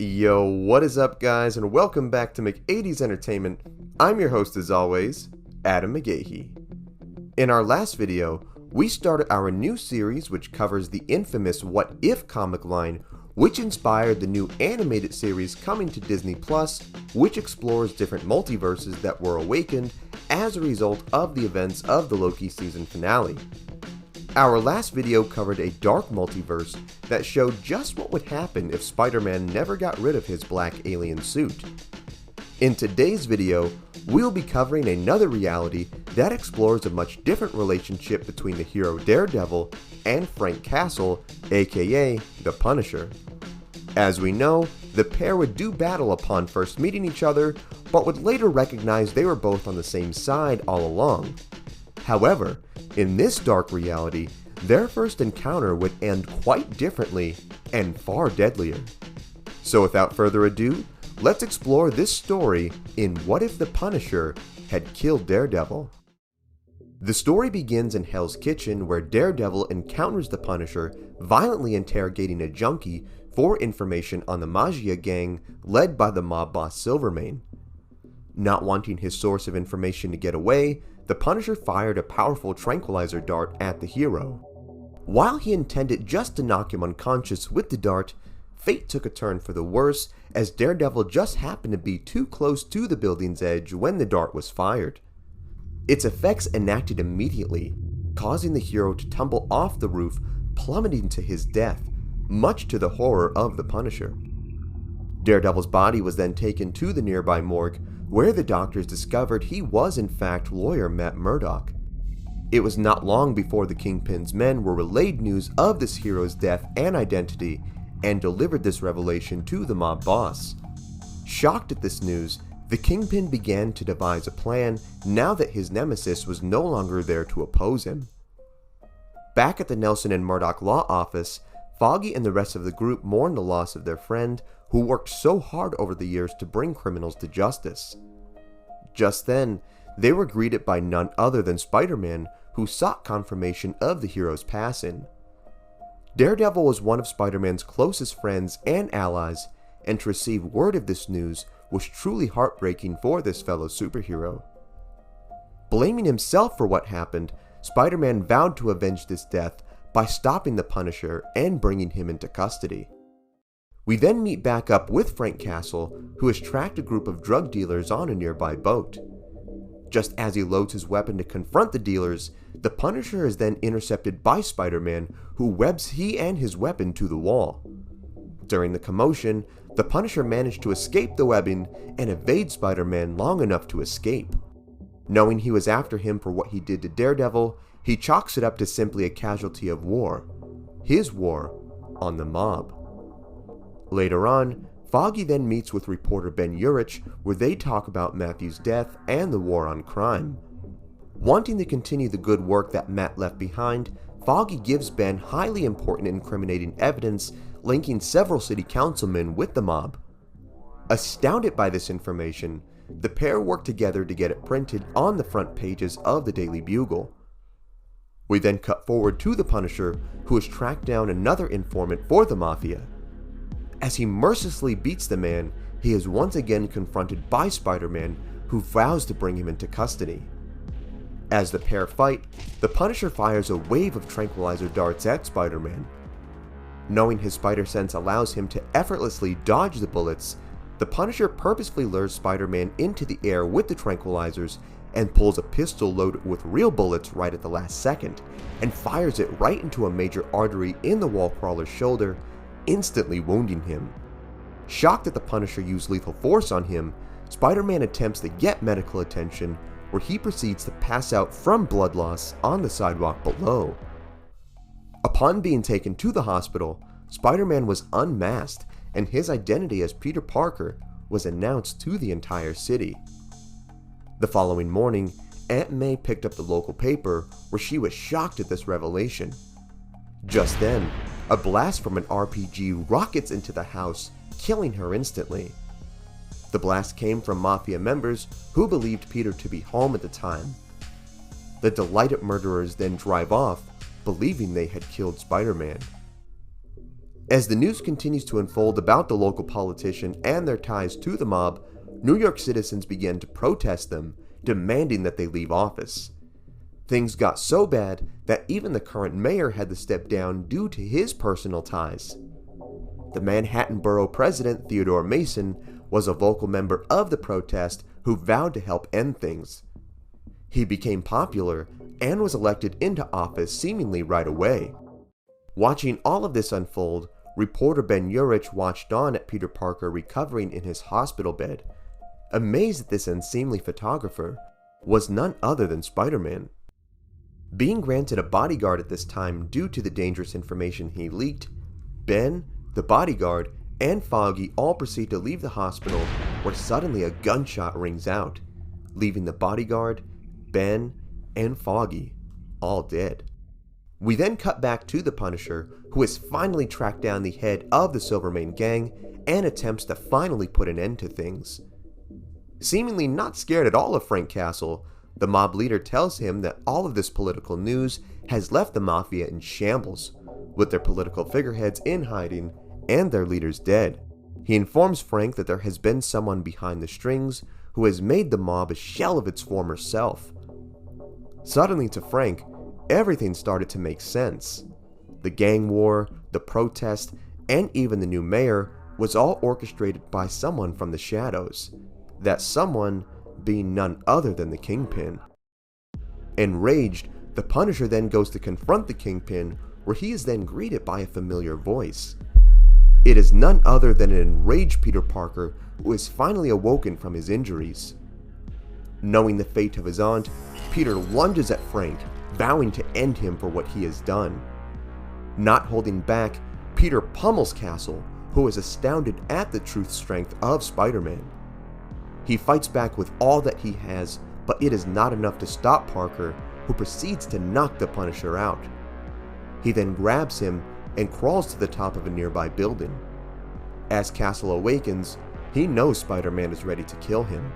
Yo, what is up guys, and welcome back to McAD's Entertainment. I'm your host as always, Adam McGahee. In our last video, we started our new series which covers the infamous What If comic line, which inspired the new animated series coming to Disney+, which explores different multiverses that were awakened as a result of the events of the Loki season finale. Our last video covered a dark multiverse that showed just what would happen if Spider-Man never got rid of his black alien suit. In today's video, we'll be covering another reality that explores a much different relationship between the hero Daredevil and Frank Castle, aka the Punisher. As we know, the pair would do battle upon first meeting each other, but would later recognize they were both on the same side all along. However, in this dark reality, their first encounter would end quite differently and far deadlier. So without further ado, let's explore this story in What If the Punisher Had Killed Daredevil. The story begins in Hell's Kitchen, where Daredevil encounters the Punisher violently interrogating a junkie for information on the Magia gang led by the mob boss Silvermane. Not wanting his source of information to get away, the Punisher fired a powerful tranquilizer dart at the hero. While he intended just to knock him unconscious with the dart, fate took a turn for the worse as Daredevil just happened to be too close to the building's edge when the dart was fired. Its effects enacted immediately, causing the hero to tumble off the roof, plummeting to his death, much to the horror of the Punisher. Daredevil's body was then taken to the nearby morgue, where the doctors discovered he was in fact lawyer Matt Murdock. It was not long before the Kingpin's men were relayed news of this hero's death and identity, and delivered this revelation to the mob boss. Shocked at this news, the Kingpin began to devise a plan now that his nemesis was no longer there to oppose him. Back at the Nelson and Murdock law office, Foggy and the rest of the group mourned the loss of their friend, who worked so hard over the years to bring criminals to justice. Just then, they were greeted by none other than Spider-Man, who sought confirmation of the hero's passing. Daredevil was one of Spider-Man's closest friends and allies, and to receive word of this news was truly heartbreaking for this fellow superhero. Blaming himself for what happened, Spider-Man vowed to avenge this death by stopping the Punisher and bringing him into custody. We then meet back up with Frank Castle, who has tracked a group of drug dealers on a nearby boat. Just as he loads his weapon to confront the dealers, the Punisher is then intercepted by Spider-Man, who webs he and his weapon to the wall. During the commotion, the Punisher managed to escape the webbing and evade Spider-Man long enough to escape. Knowing he was after him for what he did to Daredevil, he chalks it up to simply a casualty of war. His war on the mob. Later on, Foggy then meets with reporter Ben Urich, where they talk about Matthew's death and the war on crime. Wanting to continue the good work that Matt left behind, Foggy gives Ben highly important incriminating evidence linking several city councilmen with the mob. Astounded by this information, the pair work together to get it printed on the front pages of the Daily Bugle. We then cut forward to the Punisher, who has tracked down another informant for the Mafia. As he mercilessly beats the man, he is once again confronted by Spider-Man, who vows to bring him into custody. As the pair fight, the Punisher fires a wave of tranquilizer darts at Spider-Man. Knowing his spider sense allows him to effortlessly dodge the bullets, the Punisher purposefully lures Spider-Man into the air with the tranquilizers and pulls a pistol loaded with real bullets right at the last second, and fires it right into a major artery in the wall crawler's shoulder, instantly wounding him. Shocked that the Punisher used lethal force on him, Spider-Man attempts to get medical attention, where he proceeds to pass out from blood loss on the sidewalk below. Upon being taken to the hospital, Spider-Man was unmasked, and his identity as Peter Parker was announced to the entire city. The following morning, Aunt May picked up the local paper, where she was shocked at this revelation. Just then, a blast from an RPG rockets into the house, killing her instantly. The blast came from Mafia members who believed Peter to be home at the time. The delighted murderers then drive off, believing they had killed Spider-Man. As the news continues to unfold about the local politician and their ties to the mob, New York citizens began to protest them, demanding that they leave office. Things got so bad that even the current mayor had to step down due to his personal ties. The Manhattan Borough President, Theodore Mason, was a vocal member of the protest who vowed to help end things. He became popular and was elected into office seemingly right away. Watching all of this unfold, reporter Ben Urich watched on at Peter Parker recovering in his hospital bed. Amazed that this unseemly photographer was none other than Spider-Man. Being granted a bodyguard at this time due to the dangerous information he leaked, Ben, the bodyguard, and Foggy all proceed to leave the hospital where suddenly a gunshot rings out, leaving the bodyguard, Ben, and Foggy all dead. We then cut back to the Punisher, who has finally tracked down the head of the Silvermane gang and attempts to finally put an end to things. Seemingly not scared at all of Frank Castle, the mob leader tells him that all of this political news has left the Mafia in shambles, with their political figureheads in hiding and their leaders dead. He informs Frank that there has been someone behind the strings who has made the mob a shell of its former self. Suddenly to Frank, everything started to make sense. The gang war, the protest, and even the new mayor was all orchestrated by someone from the shadows. That someone being none other than the Kingpin. Enraged, the Punisher then goes to confront the Kingpin, where he is then greeted by a familiar voice. It is none other than an enraged Peter Parker who is finally awoken from his injuries. Knowing the fate of his aunt, Peter lunges at Frank, vowing to end him for what he has done. Not holding back, Peter pummels Castle, who is astounded at the truth strength of Spider-Man. He fights back with all that he has, but it is not enough to stop Parker, who proceeds to knock the Punisher out. He then grabs him and crawls to the top of a nearby building. As Castle awakens, he knows Spider-Man is ready to kill him.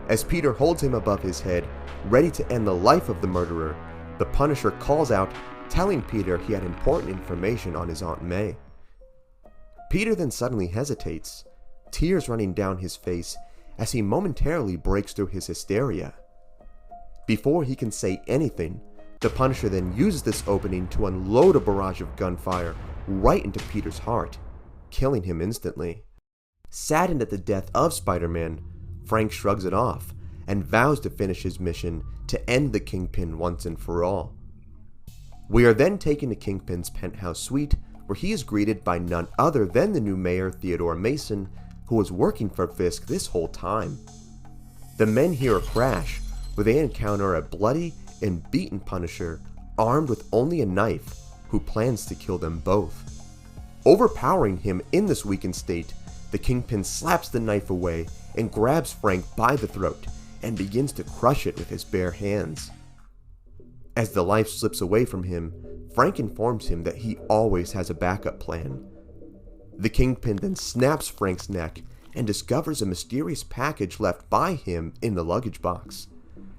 As Peter holds him above his head, ready to end the life of the murderer, the Punisher calls out, telling Peter he had important information on his Aunt May. Peter then suddenly hesitates, tears running down his face as he momentarily breaks through his hysteria. Before he can say anything, the Punisher then uses this opening to unload a barrage of gunfire right into Peter's heart, killing him instantly. Saddened at the death of Spider-Man, Frank shrugs it off and vows to finish his mission to end the Kingpin once and for all. We are then taken to Kingpin's penthouse suite, where he is greeted by none other than the new mayor, Theodore Mason, who was working for Fisk this whole time. The men hear a crash, where they encounter a bloody and beaten Punisher armed with only a knife, who plans to kill them both. Overpowering him in this weakened state, the Kingpin slaps the knife away and grabs Frank by the throat and begins to crush it with his bare hands. As the life slips away from him, Frank informs him that he always has a backup plan. The Kingpin then snaps Frank's neck and discovers a mysterious package left by him in the luggage box.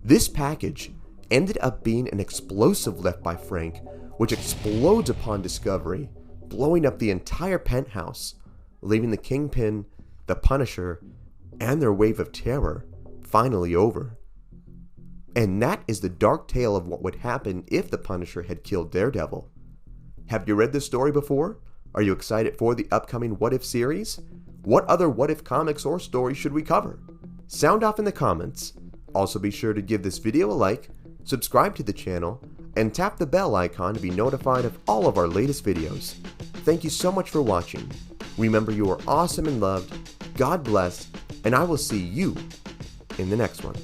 This package ended up being an explosive left by Frank, which explodes upon discovery, blowing up the entire penthouse, leaving the Kingpin, the Punisher, and their wave of terror finally over. And that is the dark tale of what would happen if the Punisher had killed Daredevil. Have you read this story before? Are you excited for the upcoming What If series? What other What If comics or stories should we cover? Sound off in the comments. Also be sure to give this video a like, subscribe to the channel, and tap the bell icon to be notified of all of our latest videos. Thank you so much for watching. Remember, you are awesome and loved, God bless, and I will see you in the next one.